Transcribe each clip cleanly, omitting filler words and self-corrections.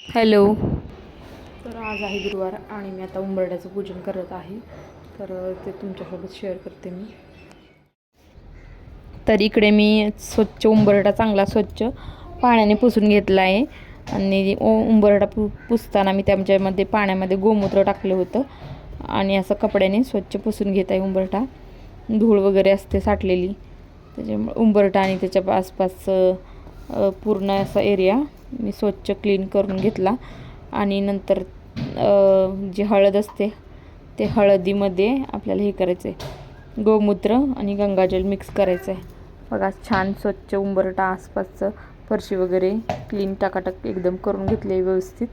Hello. तर आज आहे गुरुवार आणि मी आता उंबरठ्याचं पूजन करत आहे. तर ते तुमच्यासोबत शेअर करते मी. तर इकडे मी स्वच्छ उंबरठा चांगला स्वच्छ पाण्याने पुसून घेतला आहे. आणि उंबरठा पुसताना मी त्याच्यामध्ये पाण्यामध्ये गोमूत्र टाकलं होतं आणि असं कपड्याने स्वच्छ पुसून घेत आहे उंबरठा. धूळ वगैरे असते साठलेली, त्याच्यामुळे उंबरठा आणि त्याच्या आसपास पूर्ण असा एरिया मी स्वच्छ क्लीन करून घेतला. आणि नंतर जी हळद असते ते हळदीमध्ये आपल्याला हे करायचं आहे, गोमूत्र आणि गंगाजल मिक्स करायचं आहे. बघा छान स्वच्छ उंबरठा आसपासचं फरशी वगैरे क्लीन टाकाटाक एकदम करून घेतले व्यवस्थित.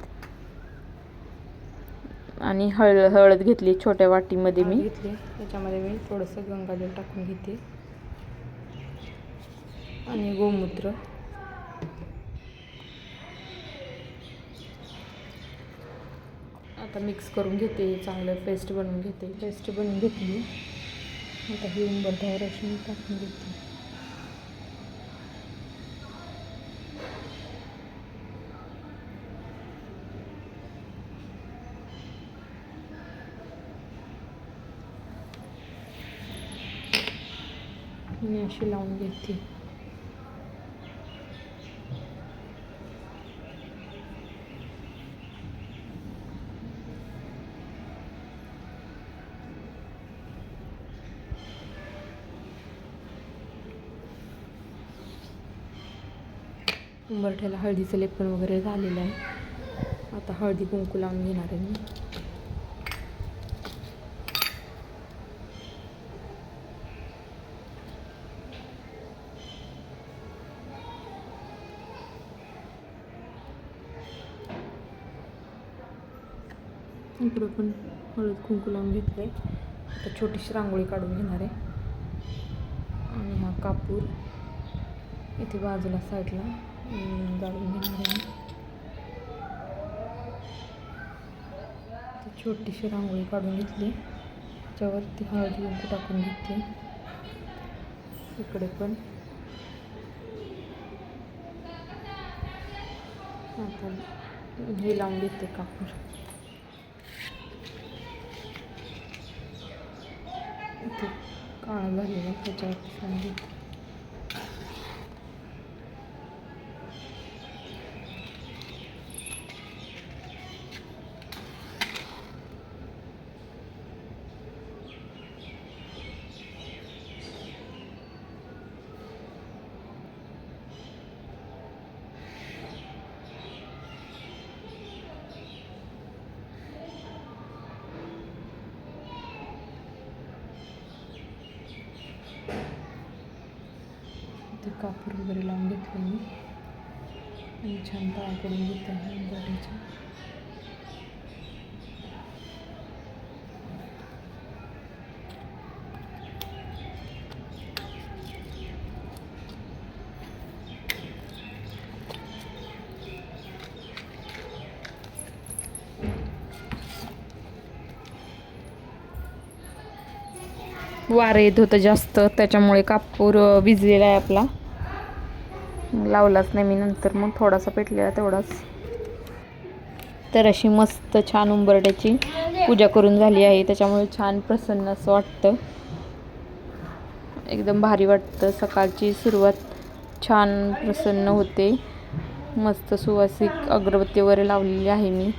आणि हळद घेतली छोट्या वाटीमध्ये मी घेतली, त्याच्यामध्ये मी थोडंसं गंगाजल टाकून घेते आणि गोमूत्र. आता मिक्स करून घेते, चांगलं पेस्ट बनवून घेते. पेस्ट बनवून घेतली. आता ही उंबरठ्यावर अशी टाकून घेते. मी अशी लावून घेते. उंबरठ्याला हळदीचं लेपन वगैरे झालेलं आहे. आता हळदी कुंकू लावून घेणार आहे मी. इकडं पण हळद कुंकू लावून घेतलं आहे. आता छोटीशी रांगोळी काढून घेणार आहे. आणि हा कापूर इथे बाजूला साईडला जाळून घेणार आहे. छोटीशी रांगोळी काढून घेतली, त्याच्यावरती हळदी कुंकू टाकून घेते. इकडे पण आता हे लावून घेते कापूर. इथे काळा झालेला त्याच्यावरती लावून घेते. ते कापूर वगैरे लावून घेतलं मी आणि छान पाया करून घेते उंबरठ्याच्या. वारं येत होतं जास्त, त्याच्यामुळे कापूर भिजलेला आहे आपला. लावलाच नाही मी, नंतर मग थोडासा पेटलेला तेवढाच. तर अशी मस्त छान उंबरठ्याची पूजा करून झाली आहे. त्याच्यामुळे छान प्रसन्न असं वाटतं, एकदम भारी वाटतं. सकाळची सुरुवात छान प्रसन्न होते. मस्त सुवासिक अगरबत्ती वगैरे लावलेली आहे मी.